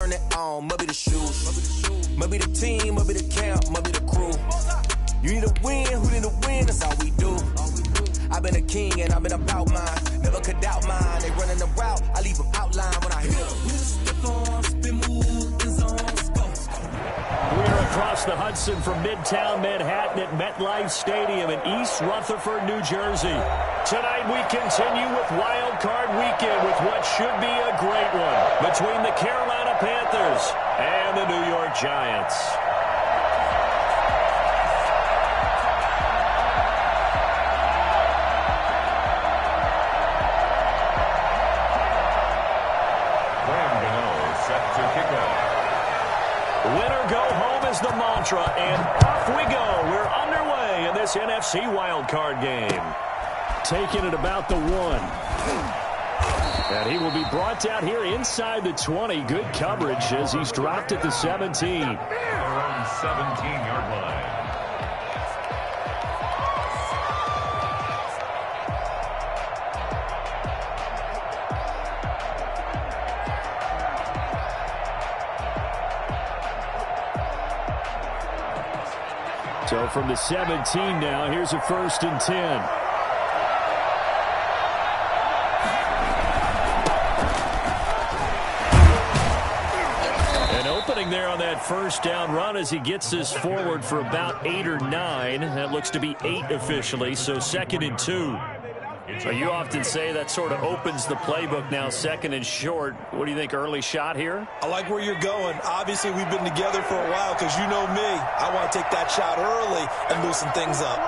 turn it on. Must be the shoes. Must be the team, must be the camp, must be the crew. You need to win, who need to win, that's all we do. I've been a king and I've been about mine. Never could doubt mine. They running the route, I leave them outline when I hit them. We're across the Hudson from Midtown Manhattan at MetLife Stadium in East Rutherford, New Jersey. Tonight we continue with Wild Card Weekend with what should be a great one between the Carolina Panthers and the New York Giants. Winner go home is the mantra, and off we go. We're underway in this NFC wildcard game. Taking it about the 1. And he will be brought down here inside the 20. Good coverage as he's dropped at the 17. Around 17-yard line. So from the 17 now, here's a 1st and 10. An opening there on that 1st down run as he gets this forward for about 8 or 9. That looks to be 8 officially, so 2nd and 2. So you often say that sort of opens the playbook now, 2nd and short. What do you think, early shot here? I like where you're going. Obviously, we've been together for a while because you know me. I want to take that shot early and loosen things up.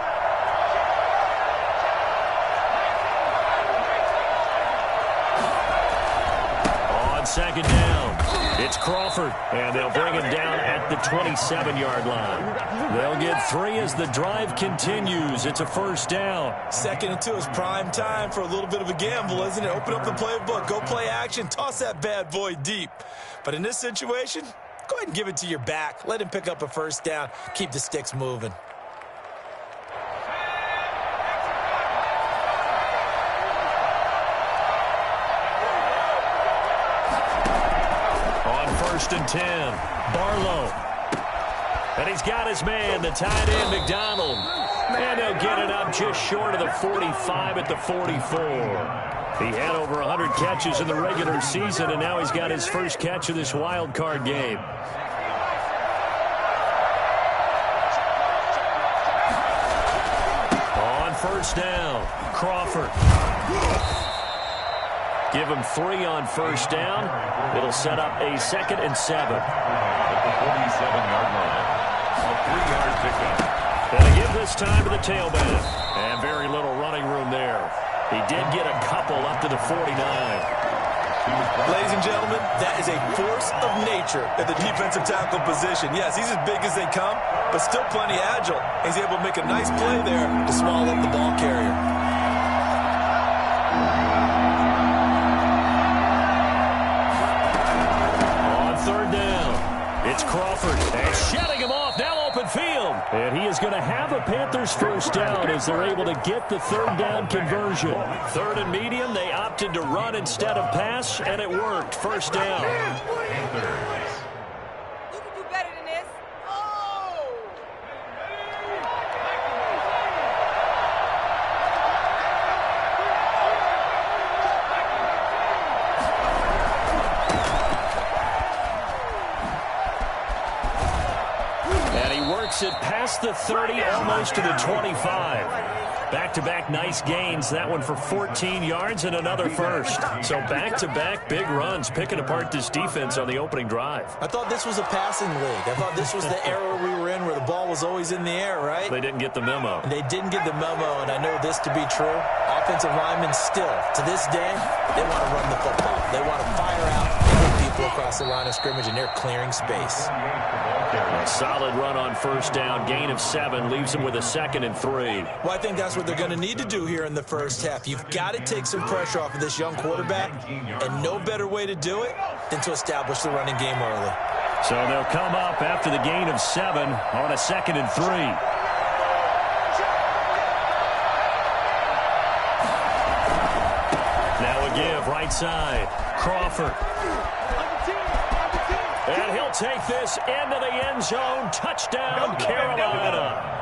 On 2nd down, it's Crawford, and they'll bring him down at the 27-yard line. They'll get 3 as the drive continues. It's a 1st down. 2nd and 2 is prime time for a little bit of a gamble, isn't it? Open up the playbook, go play action, toss that bad boy deep. But in this situation, go ahead and give it to your back. Let him pick up a 1st down. Keep the sticks moving. On 1st and 10, Barlow. And he's got his man, the tight end, McDonald. And he'll get it up just short of the 45 at the 44. He had over 100 catches in the regular season, and now he's got his first catch of this wild card game. On 1st down, Crawford. Give him 3 on 1st down. It'll set up a 2nd and 7. At the 47-yard line. A 3-yard pickup. Gonna give this time to the tailback. And very little running room there. He did get a couple up to the 49. Ladies and gentlemen, that is a force of nature at the defensive tackle position. Yes, he's as big as they come, but still plenty agile. He's able to make a nice play there to swallow up the ball carrier. On 3rd down, it's Crawford. And shutting him off, now open field. And he is going to have a Panthers 1st down as they're able to get the 3rd down conversion. 3rd and medium, they opted to run instead of pass, and it worked. 1st down. Panthers. You can do better than this. And he works it past the 30, almost to the 25. Back-to-back nice gains. That one for 14 yards and another 1st. So back-to-back big runs, picking apart this defense on the opening drive. I thought this was a passing league. I thought this was the era we were in where the ball was always in the air, right? They didn't get the memo. And they didn't get the memo, and I know this to be true. Offensive linemen still, to this day, they want to run the football. They want to fire out people across the line of scrimmage, and they're clearing space. A solid run on 1st down. Gain of 7 leaves them with a 2nd and 3. Well, I think that's what they're going to need to do here in the 1st half. You've got to take some pressure off of this young quarterback, and no better way to do it than to establish the running game early. So they'll come up after the gain of 7 on a 2nd and 3. Now a give, right side. Crawford. And he'll take this into the end zone. Touchdown, Carolina.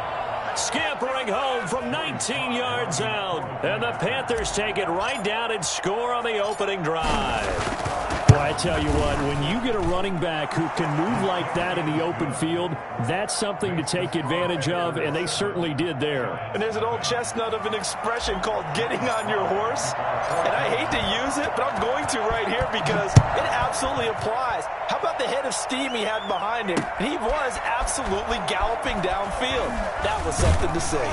Scampering home from 19 yards out. And the Panthers take it right down and score on the opening drive. Well, I tell you what, when you get a running back who can move like that in the open field, that's something to take advantage of, and they certainly did there. And there's an old chestnut of an expression called getting on your horse. And I hate to use it, but I'm going to right here because it absolutely applies. How about the head of steam he had behind him? He was absolutely galloping downfield. That was something to say.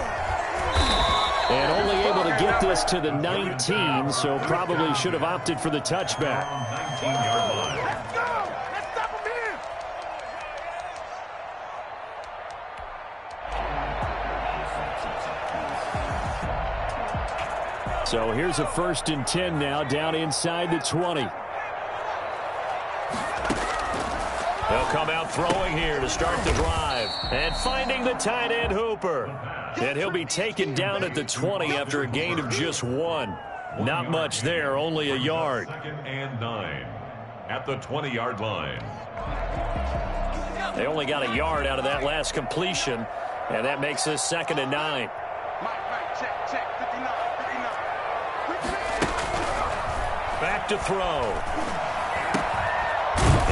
And only able to get this to the 19, so probably should have opted for the touchback. 19-yard line. Let's go! Let's stop him here! So here's a 1st and 10 now, down inside the 20. They'll come out throwing here to start the drive. And finding the tight end, Hooper. And he'll be taken down at the 20 after a gain of just 1. Not much there, only a yard. 2nd and 9 at the 20-yard line. They only got a yard out of that last completion, and that makes this 2nd and 9. Check, 59. Back to throw.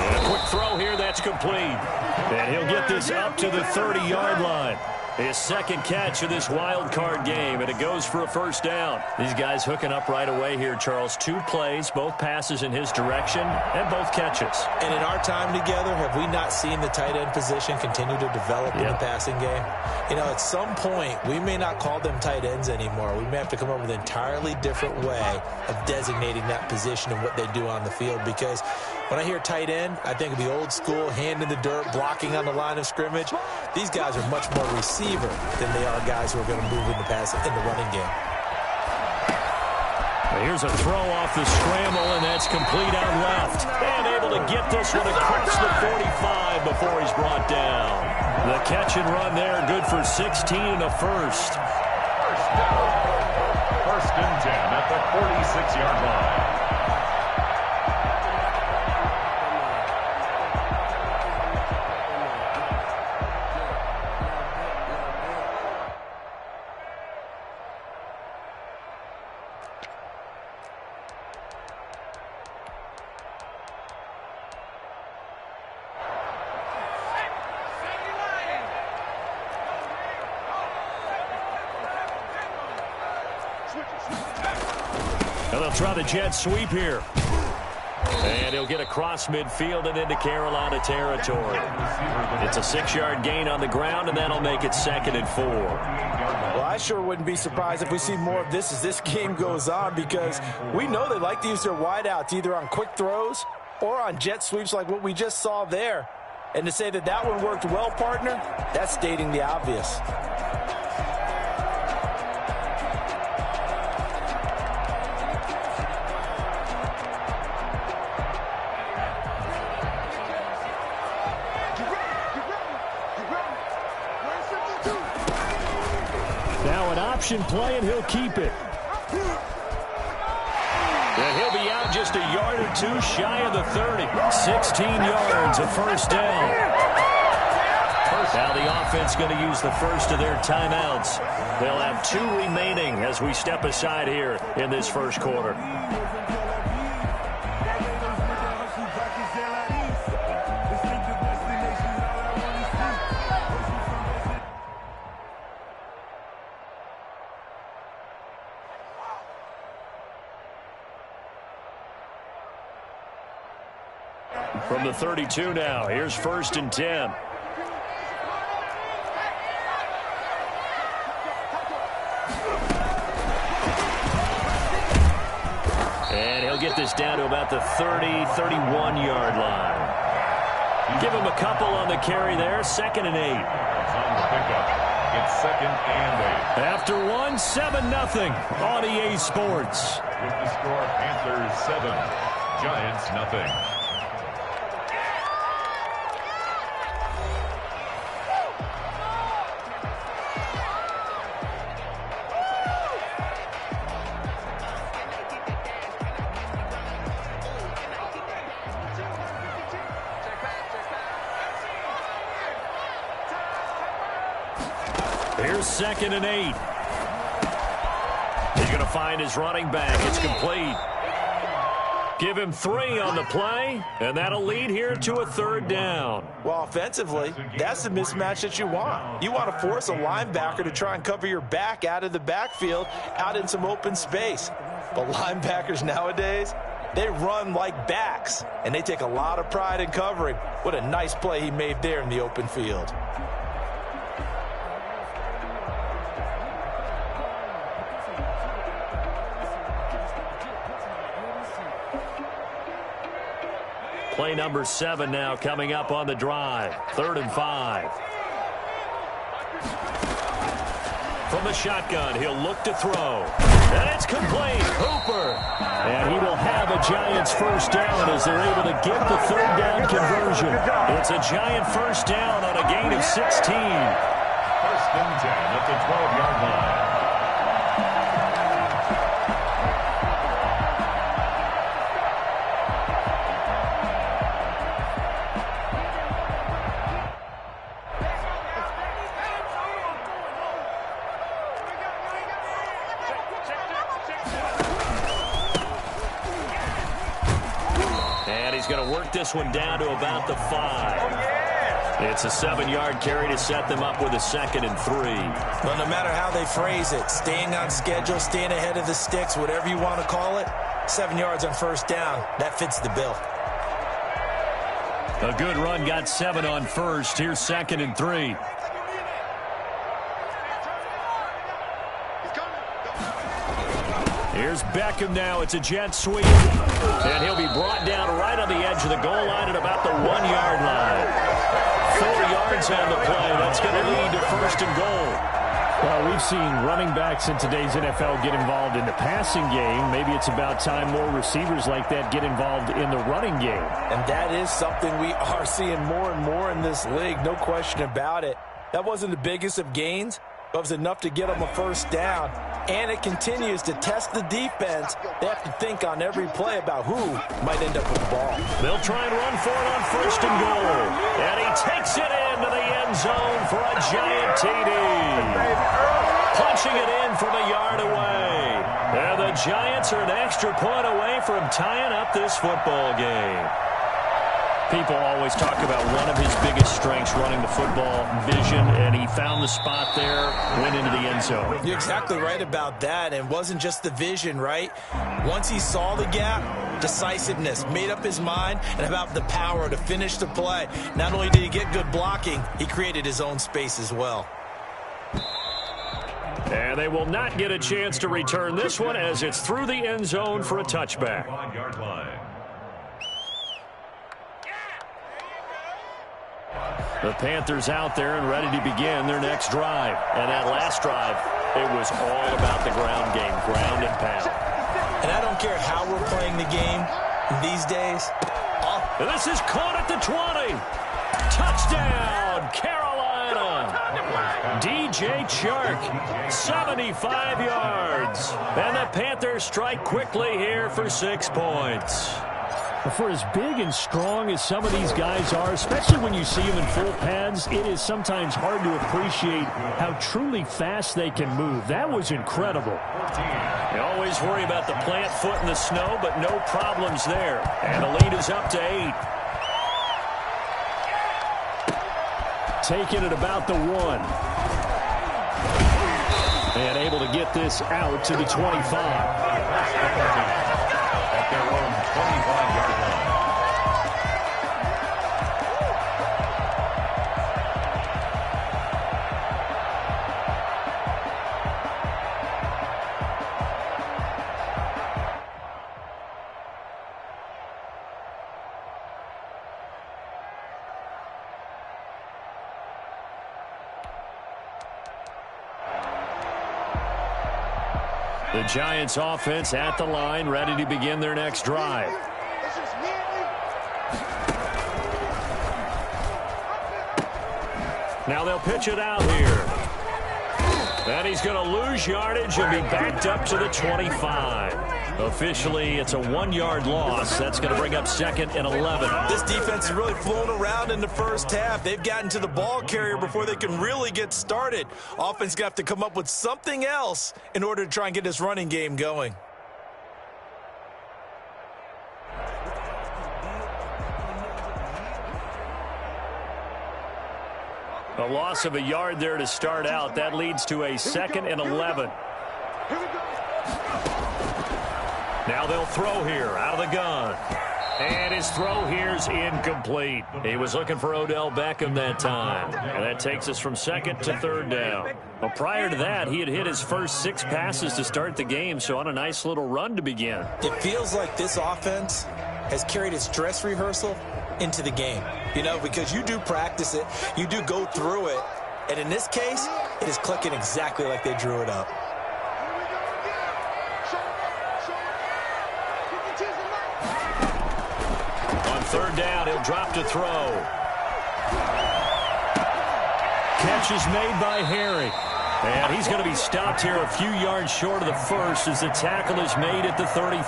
And a quick throw here, that's complete. And he'll get this up to the 30-yard line. His 2nd catch of this wild card game, and it goes for a 1st down. These guys hooking up right away here, Charles. 2 plays, both passes in his direction, and both catches. And in our time together, have we not seen the tight end position continue to develop in the passing game? You know, at some point, we may not call them tight ends anymore. We may have to come up with an entirely different way of designating that position and what they do on the field, because when I hear tight end, I think of the old school, hand in the dirt, blocking on the line of scrimmage. These guys are much more receiver than they are guys who are going to move in the running game. Here's a throw off the scramble, and that's complete out left. And able to get this one across the 45 before he's brought down. The catch and run there, good for 16 and a 1st. 1st and 10 at the 46-yard line. And they'll try the jet sweep here. And he'll get across midfield and into Carolina territory. It's a 6-yard gain on the ground, and that'll make it 2nd and 4. Well, I sure wouldn't be surprised if we see more of this as this game goes on, because we know they like to use their wideouts either on quick throws or on jet sweeps like what we just saw there. And to say that that one worked well, partner, that's stating the obvious. Play, and he'll keep it. And he'll be out just a yard or 2 shy of the 30. 16 yards, a 1st down. Now the offense going to use the first of their timeouts. They'll have 2 remaining as we step aside here in this 1st quarter. From the 32 now, here's 1st and 10. And he'll get this down to about the 30, 31-yard line. Give him a couple on the carry there, 2nd and 8. On the pickup, it's 2nd and 8. After 1, 7-0 on EA Sports. With the score, Panthers 7, Giants 0. Here's 2nd and 8. He's going to find his running back. It's complete. Give him 3 on the play, and that'll lead here to a 3rd down. Well, offensively, that's the mismatch that you want. You want to force a linebacker to try and cover your back out of the backfield, out in some open space. But linebackers nowadays, they run like backs, and they take a lot of pride in covering. What a nice play he made there in the open field. Play number 7 now coming up on the drive. 3rd and 5. From the shotgun, he'll look to throw. And it's complete. Hooper. And he will have a Giants first down as they're able to get the 3rd down conversion. It's a Giant first down on a gain of 16. 1st and 10 at the 12-yard line. This one down to about the 5. It's a 7-yard carry to set them up with a 2nd and 3. Well, no matter how they phrase it, staying on schedule, staying ahead of the sticks, whatever you want to call it, 7 yards on 1st down, that fits the bill. A good run got 7 on 1st. Here's 2nd and 3. Here's Beckham now. It's a jet sweep. And he'll be brought down right on the edge of the goal line at about the 1-yard line. 4 yards on the play. That's going to lead to 1st and goal. Well, we've seen running backs in today's NFL get involved in the passing game. Maybe it's about time more receivers like that get involved in the running game. And that is something we are seeing more and more in this league. No question about it. That wasn't the biggest of gains, but it was enough to get them a 1st down. And it continues to test the defense. They have to think on every play about who might end up with the ball. They'll try and run for it on 1st and goal. And he takes it into the end zone for a Giant TD. Punching it in from a yard away. And the Giants are an extra point away from tying up this football game. People always talk about one of his biggest strengths running the football, vision, and he found the spot there, went into the end zone. You're exactly right about that, and it wasn't just the vision, right? Once he saw the gap, decisiveness, made up his mind, and about the power to finish the play. Not only did he get good blocking, he created his own space as well. And they will not get a chance to return this one as it's through the end zone for a touchback. 5-yard line. The Panthers out there and ready to begin their next drive. And that last drive, it was all about the ground game, ground and pound. And I don't care how we're playing the game these days. And this is caught at the 20. Touchdown, Carolina. DJ Chark, 75 yards. And the Panthers strike quickly here for 6 points. For as big and strong as some of these guys are, especially when you see them in full pads, it is sometimes hard to appreciate how truly fast they can move. That was incredible. You always worry about the plant foot in the snow, but no problems there. And the lead is up to 8. Taking it about the 1. And able to get this out to the 25. At their own 25-yard line. The Giants offense at the line, ready to begin their next drive. Now they'll pitch it out here. And he's going to lose yardage and be backed up to the 25. Officially, it's a 1-yard loss. That's going to bring up 2nd and 11. This defense is really flown around in the first half. They've gotten to the ball carrier before they can really get started. Offense got to come up with something else in order to try and get this running game going. A loss of a yard there to start out. That leads to a 2nd and 11. Now they'll throw here out of the gun. And his throw here's incomplete. He was looking for Odell Beckham that time. And that takes us from 2nd to 3rd down. Well, prior to that, he had hit his first 6 passes to start the game, so on a nice little run to begin. It feels like this offense has carried its dress rehearsal into the game. You know, because you do practice it, you do go through it, and in this case, it is clicking exactly like they drew it up. On 3rd down, he'll drop to throw. Catch is made by Harry. And he's going to be stopped here a few yards short of the first as the tackle is made at the 33.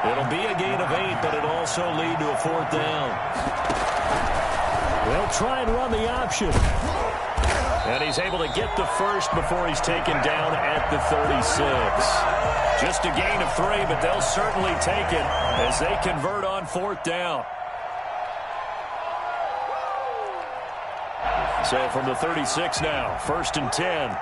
It'll be a gain of 8, but it'll also lead to a 4th down. They'll try and run the option. And he's able to get the first before he's taken down at the 36. Just a gain of 3, but they'll certainly take it as they convert on 4th down. So from the 36 now, 1st and 10.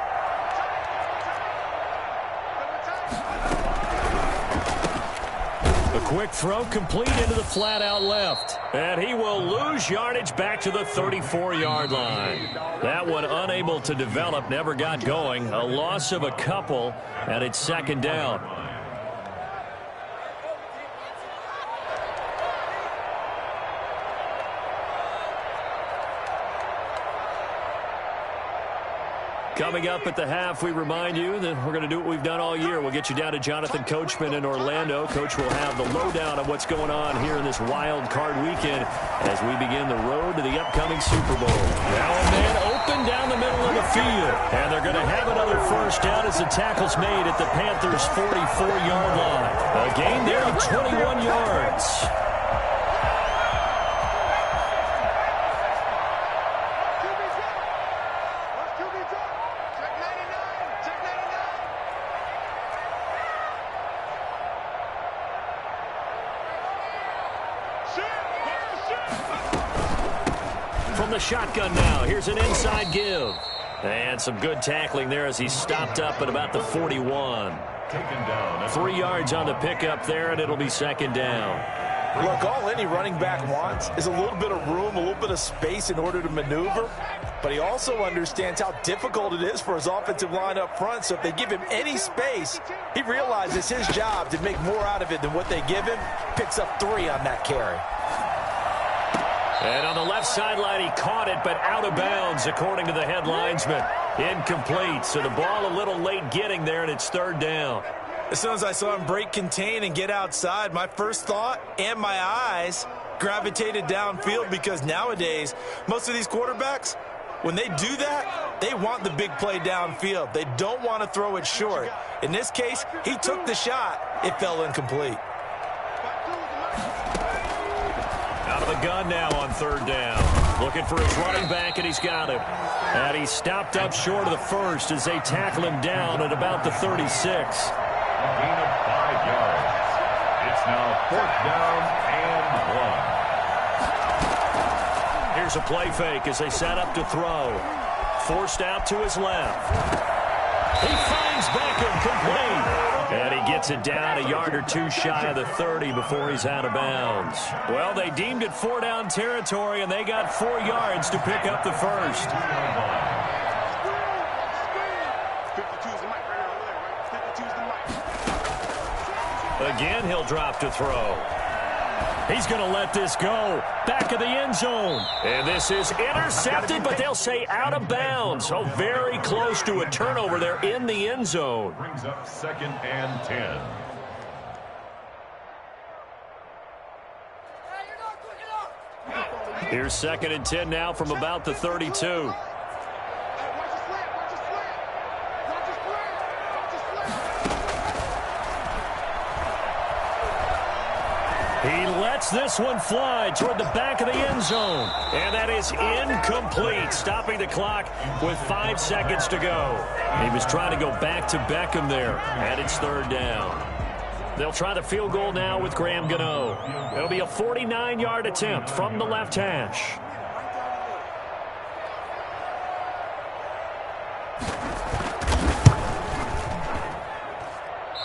A quick throw complete into the flat out left. And he will lose yardage back to the 34-yard line. That one unable to develop, never got going. A loss of a couple, and it's 2nd down. Coming up at the half, we remind you that we're going to do what we've done all year. We'll get you down to Jonathan Coachman in Orlando. Coach will have the lowdown of what's going on here in this wild card weekend as we begin the road to the upcoming Super Bowl. Now a man open down the middle of the field. And they're going to have another first down as the tackle's made at the Panthers' 44-yard line. A gain there of 21 yards. From the shotgun now, here's an inside give. And some good tackling there as he stopped up at about the 41. 3 yards on the pickup there, and it'll be 2nd down. Look, all any running back wants is a little bit of room, a little bit of space in order to maneuver. But he also understands how difficult it is for his offensive line up front. So if they give him any space, he realizes his job to make more out of it than what they give him. Picks up 3 on that carry. And on the left sideline, he caught it, but out of bounds, according to the head linesman. Incomplete, so the ball a little late getting there, and it's 3rd down. As soon as I saw him break contain and get outside, my first thought and my eyes gravitated downfield because nowadays, most of these quarterbacks, when they do that, they want the big play downfield. They don't want to throw it short. In this case, he took the shot. It fell incomplete. Out of the gun now on 3rd down. Looking for his running back, and he's got him. And he stopped up short of the first as they tackle him down at about the 36. Gain of 5 yards. It's now 4th down and 1. Here's a play fake as they set up to throw. Forced out to his left. He finds Beckham complete. And he gets it down a yard or 2 shy of the 30 before he's out of bounds. Well, they deemed it 4-down territory, and they got 4 yards to pick up the first. Again, he'll drop to throw. He's going to let this go. Back of the end zone. And this is intercepted, but they'll say out of bounds. So very close to a turnover there in the end zone. Brings up 2nd and 10. Here's 2nd and 10 now from about the 32. He lets this one fly toward the back of the end zone. And that is incomplete, stopping the clock with 5 seconds to go. He was trying to go back to Beckham there, and it's third down. They'll try the field goal now with Graham Gano. It'll be a 49-yard attempt from the left hash.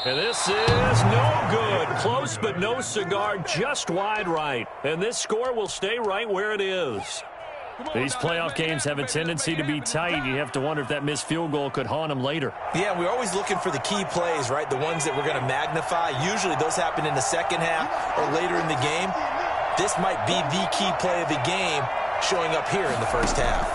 And this is no good. Close but no cigar, just wide right. And this score will stay right where it is. These playoff games have a tendency to be tight. You have to wonder if that missed field goal could haunt them later. Yeah, we're always looking for the key plays, right? The ones that we're going to magnify. Usually those happen in the second half or later in the game. This might be the key play of the game showing up here in the first half.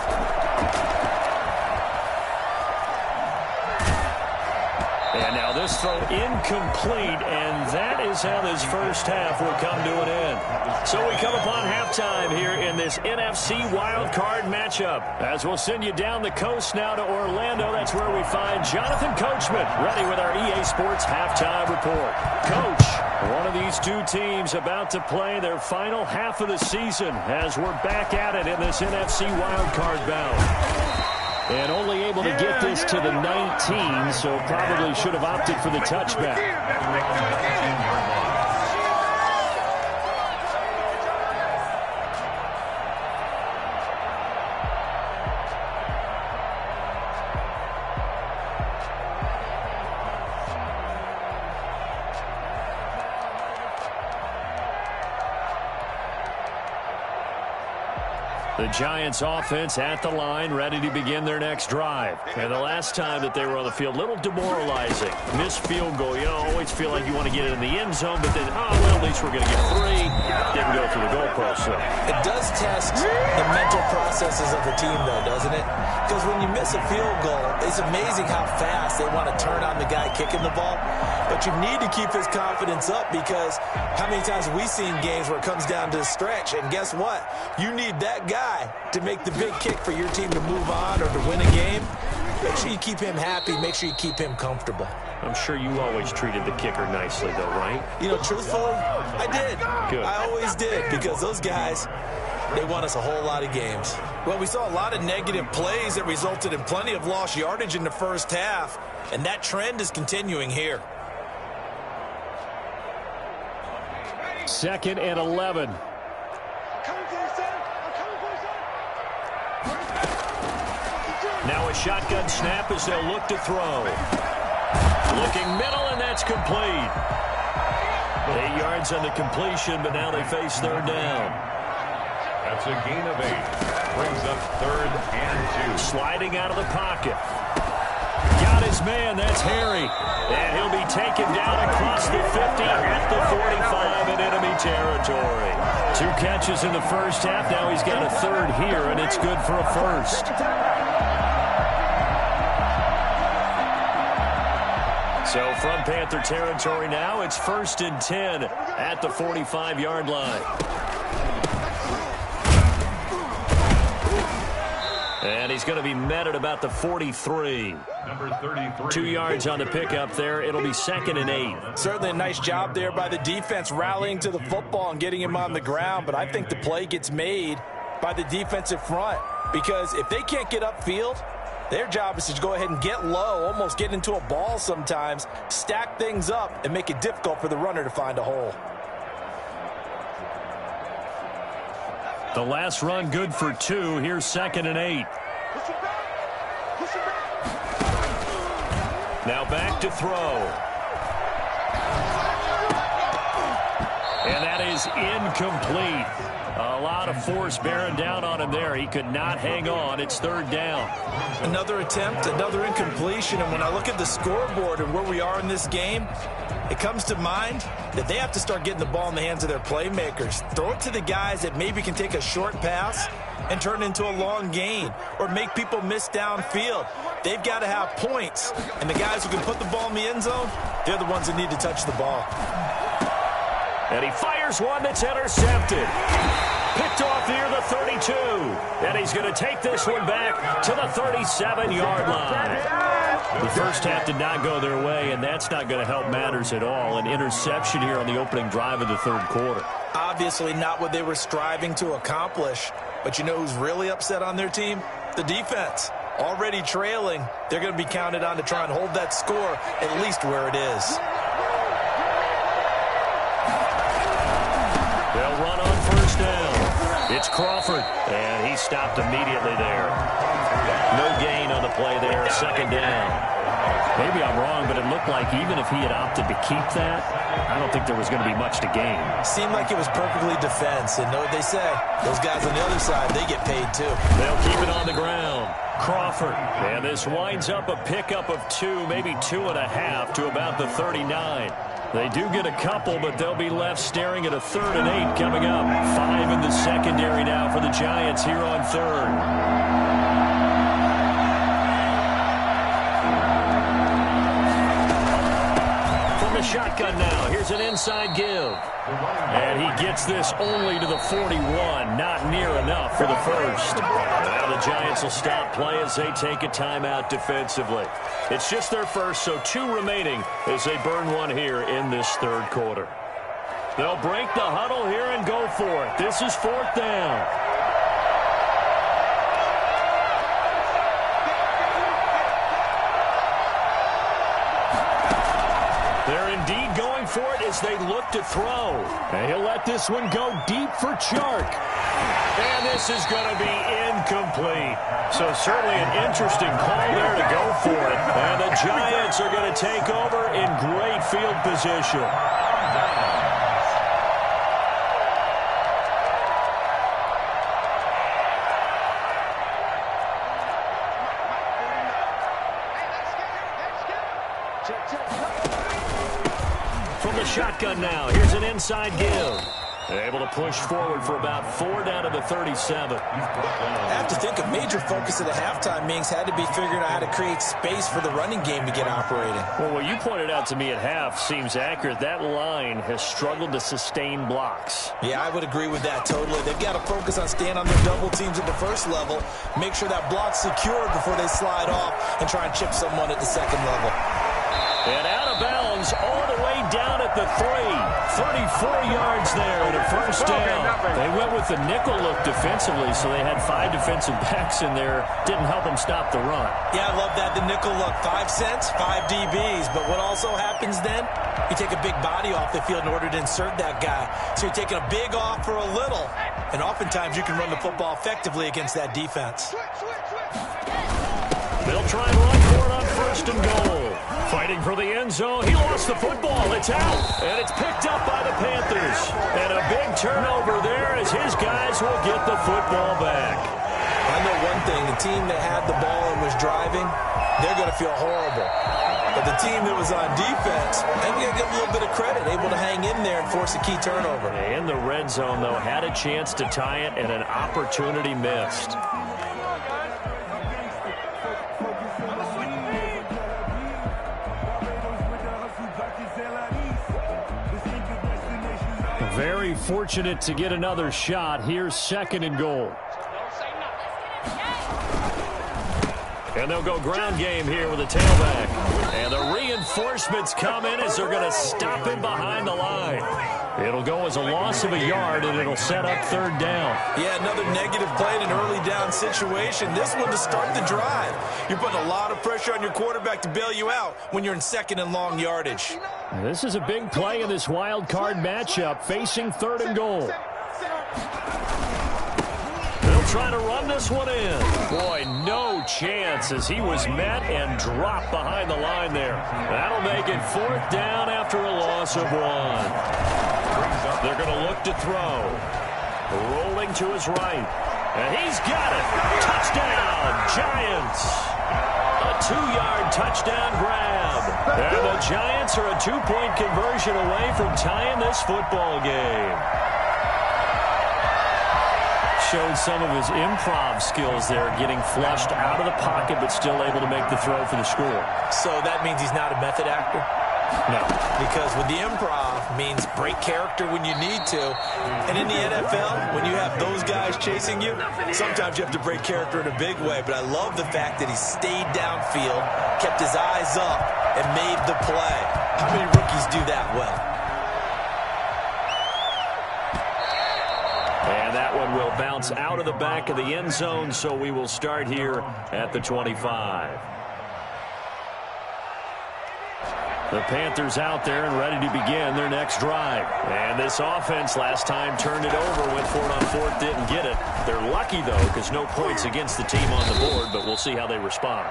And now this throw incomplete, and that is how this first half will come to an end. So we come upon halftime here in this NFC wildcard matchup. As we'll send you down the coast now to Orlando, that's where we find Jonathan Coachman, ready with our EA Sports halftime report. Coach, one of these two teams about to play their final half of the season as we're back at it in this NFC wildcard bout. And only able to get this to the 19, so probably should have opted for the touchback. The Giants offense at the line, ready to begin their next drive. And the last time that they were on the field, a little demoralizing. Missed field goal. You always feel like you want to get it in the end zone, but then, oh, well, at least we're going to get 3. Didn't go through the goalpost, so. It does test the mental processes of the team, though, doesn't it? Because when you miss a field goal, it's amazing how fast they want to turn on the guy kicking the ball. But you need to keep his confidence up because how many times have we seen games where it comes down to the stretch? And guess what? You need that guy to make the big kick for your team to move on or to win a game. Make sure you keep him happy. Make sure you keep him comfortable. I'm sure you always treated the kicker nicely, though, right? You know, truthfully, I did. Good. I always did because those guys, they won us a whole lot of games. Well, we saw a lot of negative plays that resulted in plenty of lost yardage in the first half, and that trend is continuing here. 2nd and 11. Now a shotgun snap as they'll look to throw. Looking middle, and that's complete. 8 yards on the completion, but now they face third down. That's a gain of 8. Brings up 3rd and 2. Sliding out of the pocket. Got his man, that's Harry. And he'll be taken down across the 50 at the 45 in enemy territory. 2 catches in the first half. Now he's got a 3rd here, and it's good for a 1st. So from Panther territory now, it's 1st and 10 at the 45-yard line. And he's going to be met at about the 43. Number 33. 2 yards on the pickup there. It'll be 2nd and 8. Certainly a nice job there by the defense rallying to the football and getting him on the ground, but I think the play gets made by the defensive front because if they can't get upfield, their job is to go ahead and get low, almost get into a ball sometimes, stack things up, and make it difficult for the runner to find a hole. The last run good for 2. Here's 2nd and 8. Now back to throw. And that is incomplete. A lot of force bearing down on him there. He could not hang on. It's 3rd down. Another attempt, another incompletion, and when I look at the scoreboard and where we are in this game, it comes to mind that they have to start getting the ball in the hands of their playmakers. Throw it to the guys that maybe can take a short pass and turn it into a long gain or make people miss downfield. They've got to have points, and the guys who can put the ball in the end zone, they're the ones that need to touch the ball. And he fires one that's intercepted. Picked off near the 32. And he's going to take this one back to the 37-yard line. The first half did not go their way, and that's not going to help matters at all. An interception here on the opening drive of the third quarter. Obviously not what they were striving to accomplish. But you know who's really upset on their team? The defense. Already trailing, they're going to be counted on to try and hold that score at least where it is. They'll run on first down. It's Crawford, and he stopped immediately there. No gain on the play there, second down. Maybe I'm wrong, but it looked like even if he had opted to keep that, I don't think there was going to be much to gain. Seemed like it was perfectly defense, and know what they say? Those guys on the other side, they get paid too. They'll keep it on the ground. Crawford, and this winds up a pickup of 2, maybe 2.5 to about the 39. They do get a couple, but they'll be left staring at a 3rd and 8 coming up. 5 in the secondary now for the Giants here on 3rd. Shotgun now. Here's an inside give. And he gets this only to the 41. Not near enough for the first. Now the Giants will stop play as they take a timeout defensively. It's just their first, so 2 remaining as they burn one here in this third quarter. They'll break the huddle here and go for it. This is 4th down. They're indeed going for it as they look to throw. And he'll let this one go deep for Chark. And this is going to be incomplete. So certainly an interesting call there to go for it. And the Giants are going to take over in great field position. From the shotgun now, here's an inside give. Able to push forward for about 4 down to the 37. I have to think a major focus of the halftime meetings had to be figuring out how to create space for the running game to get operating. Well, what you pointed out to me at half seems accurate. That line has struggled to sustain blocks. Yeah, I would agree with that totally. They've got to focus on staying on their double teams at the first level, make sure that block's secured before they slide off and try and chip someone at the second level. And out of bounds all the way down at the 3. 34 yards there and a first down. They went with the nickel look defensively, so they had 5 defensive backs in there. Didn't help them stop the run. Yeah, I love that, the nickel look. 5 cents, 5 DBs. But what also happens then? You take a big body off the field in order to insert that guy. So you're taking a big off for a little. And oftentimes you can run the football effectively against that defense. They'll try and run for it on first and goal. Fighting for the end zone. He lost the football. It's out. And it's picked up by the Panthers. And a big turnover there as his guys will get the football back. I know one thing. The team that had the ball and was driving, they're going to feel horrible. But the team that was on defense, I'm going to give them a little bit of credit, able to hang in there and force a key turnover. In the red zone, though, had a chance to tie it and an opportunity missed. Very fortunate to get another shot. Here's 2nd and goal. And they'll go ground game here with a tailback. And the reinforcements come in as they're going to stop him behind the line. It'll go as a loss of a yard, and it'll set up 3rd down. Yeah, another negative play in an early down situation. This one to start the drive. You're putting a lot of pressure on your quarterback to bail you out when you're in 2nd and long yardage. This is a big play in this wild card matchup, facing 3rd and goal. They'll try to run this one in. Boy, no chance as he was met and dropped behind the line there. That'll make it 4th down after a loss of 1. They're going to look to throw. Rolling to his right. And he's got it. Touchdown, Giants. A 2-yard touchdown grab. And the Giants are a 2-point conversion away from tying this football game. Showed some of his improv skills there, getting flushed out of the pocket but still able to make the throw for the score. So that means he's not a method actor? No, because with the improv means break character when you need to. And in the NFL, when you have those guys chasing you, sometimes you have to break character in a big way. But I love the fact that he stayed downfield, kept his eyes up, and made the play. How many rookies do that well? And that one will bounce out of the back of the end zone, so we will start here at the 25. The Panthers out there and ready to begin their next drive. And this offense last time turned it over, went for it on fourth, didn't get it. They're lucky, though, because no points against the team on the board, but we'll see how they respond.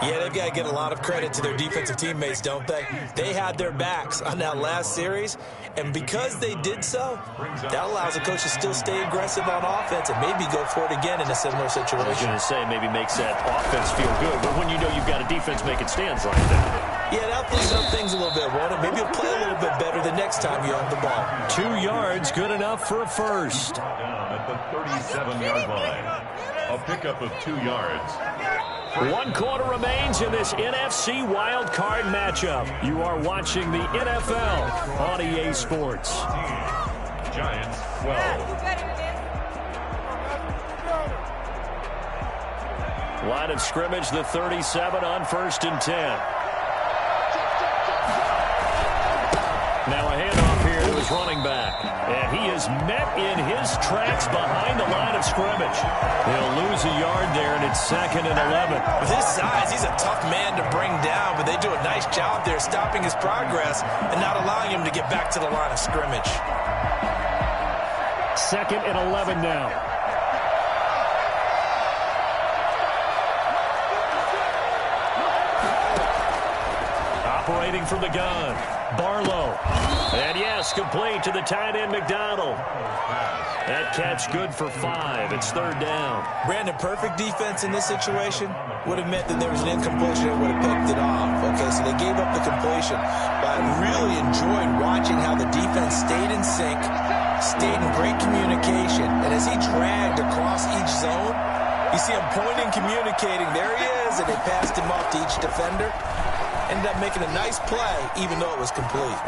Yeah, they've got to get a lot of credit to their defensive teammates, don't they? They had their backs on that last series, and because they did so, that allows the coach to still stay aggressive on offense and maybe go for it again in a similar situation. I was going to say maybe makes that offense feel good, but when you know you've got a defense making stands like that. Yeah, that'll loosen up things a little bit, won't it? Maybe you'll play a little bit better the next time you have the ball. 2 yards, good enough for a first. Down at the 37-yard line. A pickup of 2 yards. 1 quarter remains in this NFC wild card matchup. You are watching the NFL on EA Sports. Giants 12. Line of scrimmage, the 37 on 1st and 10. Now a handoff here to his running back. And he is met in his tracks behind the line of scrimmage. He'll lose a yard there, and it's 2nd and 11. With his size, he's a tough man to bring down, but they do a nice job there stopping his progress and not allowing him to get back to the line of scrimmage. 2nd and 11 now. Operating from the gun, Barlow. And yes, complete to the tight end, McDonald. That catch good for 5. It's 3rd down. Brandon, perfect defense in this situation would have meant that there was an incompletion that would have picked it off. Okay, so they gave up the completion. But I really enjoyed watching how the defense stayed in sync, stayed in great communication. And as he dragged across each zone, you see him pointing, communicating. There he is, and they passed him off to each defender. Ended up making a nice play, even though it was complete.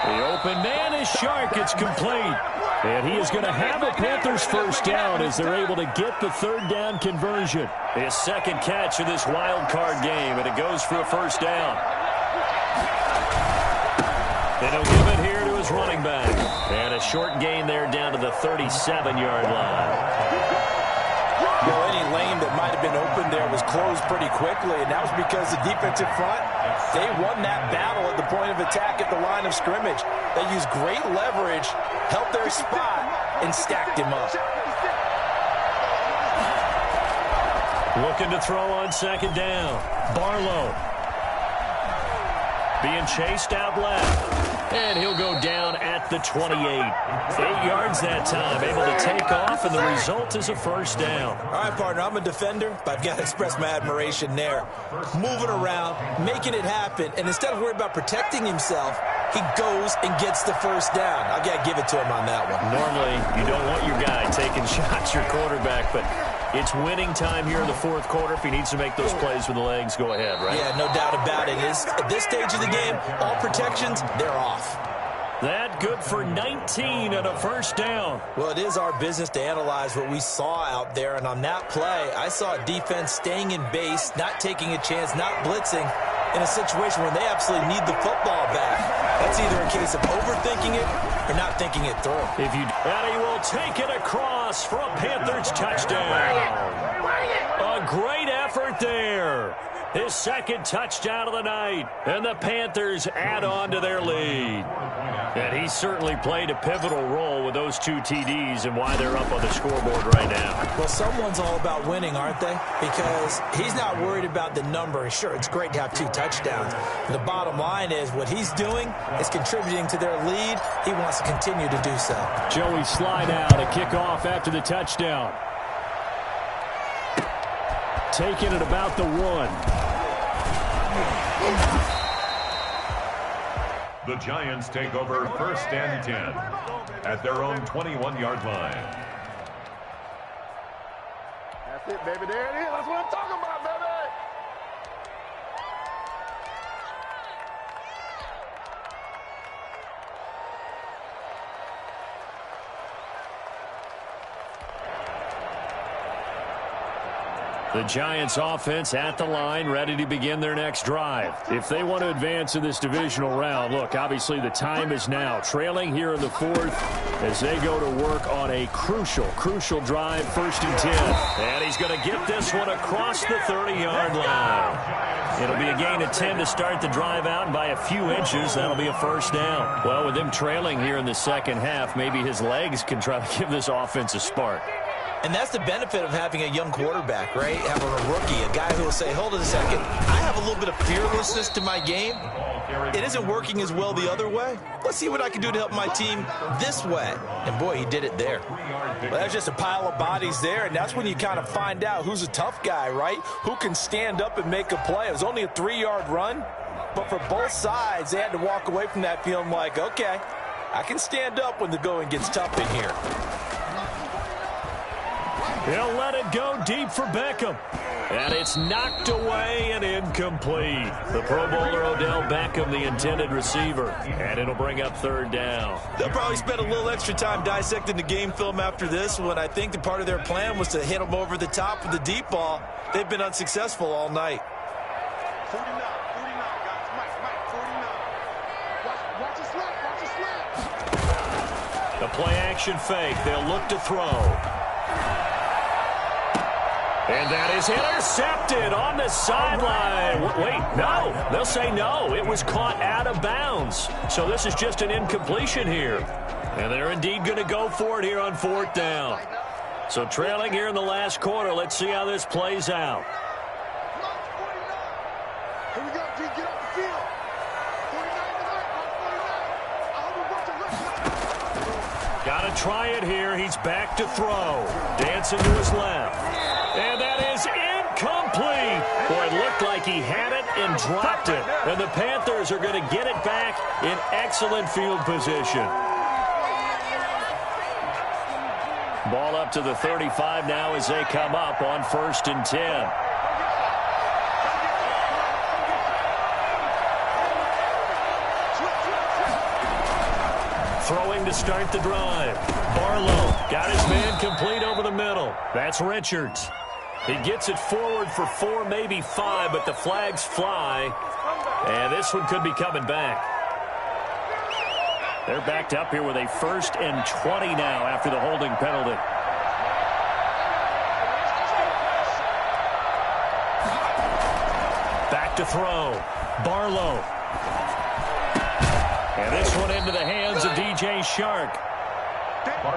The open man is Shark. It's complete. And he is going to have a Panthers first down as they're able to get the 3rd down conversion. His 2nd catch of this wild card game, and it goes for a first down. And he'll give it here to his running back. And a short gain there down to the 37-yard line. Well, any lane that might have been open there was closed pretty quickly, and that was because the defensive front, they won that battle at the point of attack at the line of scrimmage. They used great leverage, helped their spot, and stacked him up. Looking to throw on 2nd down. Barlow. Being chased out left. And he'll go down at the 28. 8 yards that time, able to take off, and the result is a first down. All right, partner, I'm a defender, but I've got to express my admiration there. Moving around, making it happen, and instead of worrying about protecting himself, he goes and gets the first down. I've got to give it to him on that one. Normally, you don't want your guy taking shots, your quarterback, but it's winning time here in the 4th quarter. If he needs to make those plays with the legs, go ahead, right? Yeah, no doubt about it. At this stage of the game, all protections, they're off. That good for 19 and a first down. Well, it is our business to analyze what we saw out there, and on that play, I saw a defense staying in base, not taking a chance, not blitzing, in a situation where they absolutely need the football back. That's either a case of overthinking it or not thinking it through. And he will take it across for a Panthers touchdown. A great effort there. His 2nd touchdown of the night. And the Panthers add on to their lead. And he certainly played a pivotal role with those 2 TDs and why they're up on the scoreboard right now. Well, someone's all about winning, aren't they? Because he's not worried about the number. Sure, it's great to have 2 touchdowns. But the bottom line is what he's doing is contributing to their lead. He wants to continue to do so. Joey slide out, a kickoff after the touchdown. Taking it about the 1. The Giants take over 1st and 10 at their own 21-yard line. That's it, baby. There it is. That's what I'm talking about, baby. The Giants offense at the line, ready to begin their next drive. If they want to advance in this divisional round, look, obviously the time is now. Trailing here in the fourth as they go to work on a crucial drive, 1st and 10. And he's going to get this one across the 30-yard line. It'll be a gain of 10 to start the drive out, and by a few inches, that'll be a 1st down. Well, with him trailing here in the second half, maybe his legs can try to give this offense a spark. And that's the benefit of having a young quarterback, right? Having a rookie, a guy who will say, hold it a second, I have a little bit of fearlessness to my game. It isn't working as well the other way. Let's see what I can do to help my team this way. And, boy, he did it there. Well, that's just a pile of bodies there, and that's when you kind of find out who's a tough guy, right? Who can stand up and make a play. It was only a 3-yard run, but for both sides, they had to walk away from that feeling like, okay, I can stand up when the going gets tough in here. He'll let it go deep for Beckham. And it's knocked away and incomplete. The Pro Bowler Odell Beckham, the intended receiver. And it'll bring up 3rd down. They'll probably spend a little extra time dissecting the game film after this one. I think the part of their plan was to hit them over the top with the deep ball. They've been unsuccessful all night. 49, guys. Mike, 49. Watch it slap. The play action fake. They'll look to throw. And that is intercepted on the sideline. Wait, no. They'll say no. It was caught out of bounds. So this is just an incompletion here. And they're indeed going to go for it here on 4th down. So trailing here in the last quarter. Let's see how this plays out. Here we go, G. Get off the field. 49 Got to try it here. He's back to throw. Dancing to his left. And that is incomplete. Boy, it looked like he had it and dropped it. And the Panthers are going to get it back in excellent field position. Ball up to the 35 now as they come up on 1st and 10. Throwing to start the drive. Barlow got his man complete over the middle. That's Richards. He gets it forward for 4, maybe 5, but the flags fly. And this one could be coming back. They're backed up here with a 1st and 20 now after the holding penalty. Back to throw. Barlow. And this one into the hands of DJ Shark.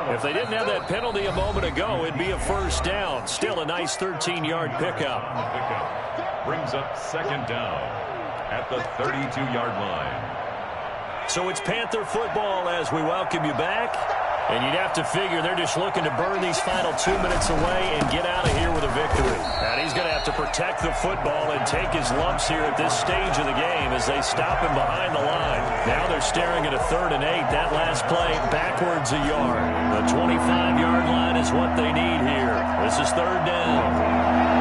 If they didn't have that penalty a moment ago, it'd be a 1st down. Still a nice 13-yard pickup. Brings up 2nd down at the 32-yard line. So it's Panther football as we welcome you back. And you'd have to figure they're just looking to burn these final 2 minutes away and get out of here with a victory. And he's going to have to protect the football and take his lumps here at this stage of the game as they stop him behind the line. Now they're staring at a 3rd and 8. That last play backwards a yard. The 25-yard line is what they need here. This is 3rd down.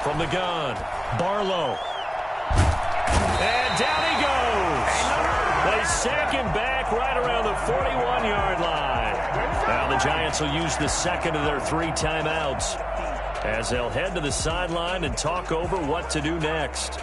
From the gun, Barlow. And down he goes. They sack him back right around the 41-yard line. Now the Giants will use the 2nd of their 3 timeouts as they'll head to the sideline and talk over what to do next.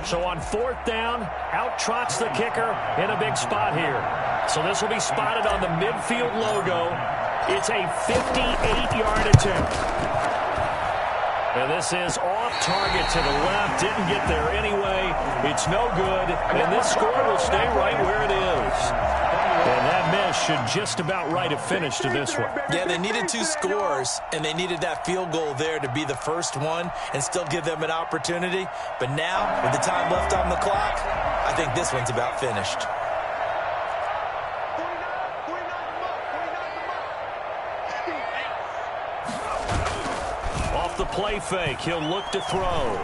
So on 4th down, out trots the kicker in a big spot here. So this will be spotted on the midfield logo. It's a 58-yard attempt. And this is off target to the left. Didn't get there anyway. It's no good. And this score will stay right where it is. And that miss should just about write a finish to this one. Yeah, they needed 2 scores, and they needed that field goal there to be the first one and still give them an opportunity. But now, with the time left on the clock, I think this one's about finished. Off the play fake, he'll look to throw.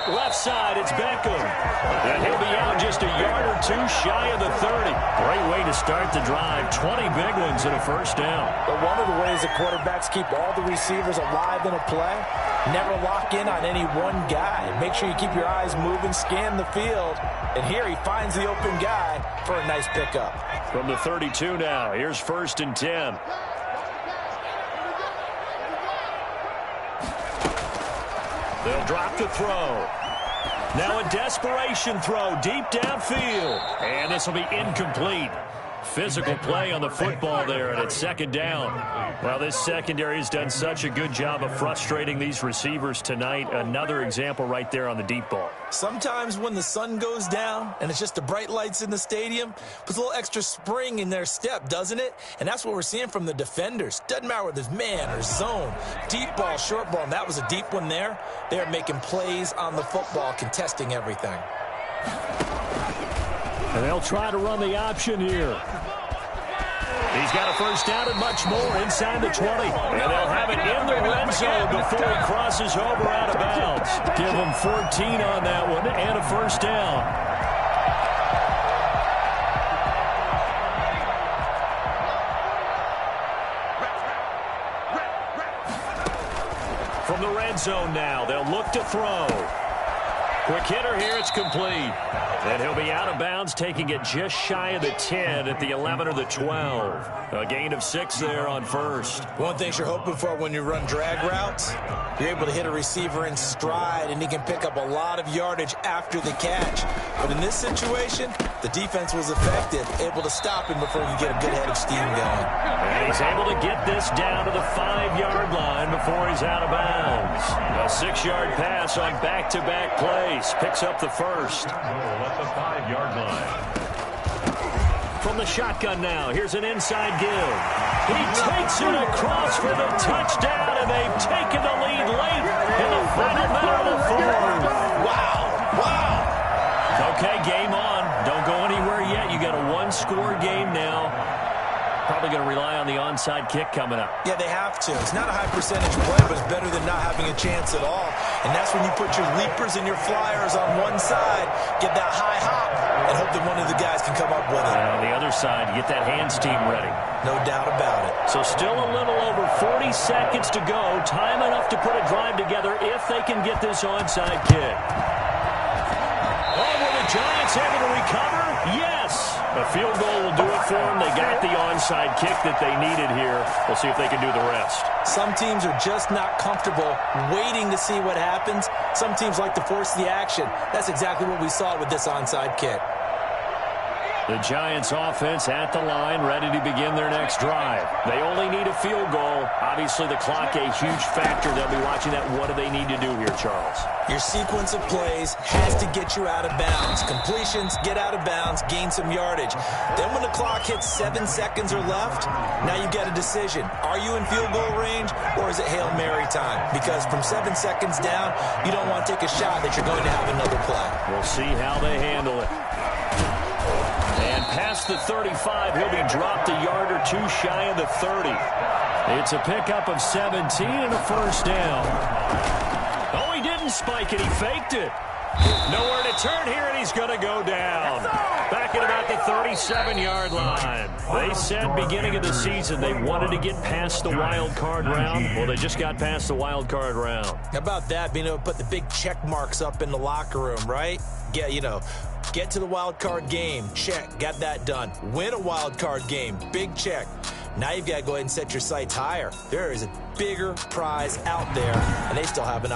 left side. It's Beckham. And he'll be out just a yard or two shy of the 30. Great way to start the drive. 20 big ones and a first down. But one of the ways that quarterbacks keep all the receivers alive in a play, never lock in on any one guy. Make sure you keep your eyes moving, scan the field. And here he finds the open guy for a nice pickup. From the 32 now, here's 1st and 10. They'll drop the throw. Now a desperation throw deep downfield. And this will be incomplete. Physical play on the football there, and it's 2nd down. Well, this secondary has done such a good job of frustrating these receivers tonight. Another example right there on the deep ball. Sometimes when the sun goes down and it's just the bright lights in the stadium, puts a little extra spring in their step, doesn't it? And that's what we're seeing from the defenders. Doesn't matter whether it's man or zone, deep ball, short ball, and that was a deep one there. They're making plays on the football, contesting everything. And they'll try to run the option here. He's got a first down and much more inside the 20. And they'll have it in the red zone before he crosses over out of bounds. Give him 14 on that one and a first down. From the red zone now, they'll look to throw. Quick hitter here, it's complete. And he'll be out of bounds, taking it just shy of the 10 at the 11 or the 12. A gain of 6 there on first. One thing you're hoping for when you run drag routes, you're able to hit a receiver in stride, and he can pick up a lot of yardage after the catch. But in this situation, the defense was effective, able to stop him before he could get a good head of steam going. And he's able to get this down to the 5-yard line before he's out of bounds. A 6-yard pass on back-to-back plays. Picks up the first. At the 5-yard line. From the shotgun now, here's an inside give. He takes it across for the touchdown, and they've taken the lead late in the final minute of the 4th. Wow. Okay, game on. Don't go anywhere yet. You got a 1-score game now. Probably going to rely on the onside kick coming up. Yeah, they have to. It's not a high percentage play, but it's better than not having a chance at all. And that's when you put your leapers and your flyers on one side, get that high hop, and hope that one of the guys can come up with it. And on the other side, you get that hands team ready. No doubt about it. So still a little over 40 seconds to go. Time enough to put a drive together if they can get this onside kick. Oh, were the Giants able to recover? Yes. A field goal will do it for them. They got the onside kick that they needed here. We'll see if they can do the rest. Some teams are just not comfortable waiting to see what happens. Some teams like to force the action. That's exactly what we saw with this onside kick. The Giants offense at the line, ready to begin their next drive. They only need a field goal. Obviously, the clock a huge factor. They'll be watching that. What do they need to do here, Charles? Your sequence of plays has to get you out of bounds. Completions, get out of bounds, gain some yardage. Then when the clock hits 7 seconds or left, now you get a decision. Are you in field goal range, or is it Hail Mary time? Because from 7 seconds down, you don't want to take a shot that you're going to have another play. We'll see how they handle it. And past the 35, he'll be dropped a yard or two shy of the 30. It's a pickup of 17 and a first down. Oh, he didn't spike it. He faked it. Nowhere to turn here, and he's going to go down. Back at about the 37-yard line. They said beginning of the season they wanted to get past the wild card round. Well, they just got past the wild card round. How about that, being able to put the big check marks up in the locker room, right? Yeah, you know, get to the wild card game, check, got that done. Win a wild card game, big check. Now you've got to go ahead and set your sights higher. There is a bigger prize out there, and they still have an opportunity.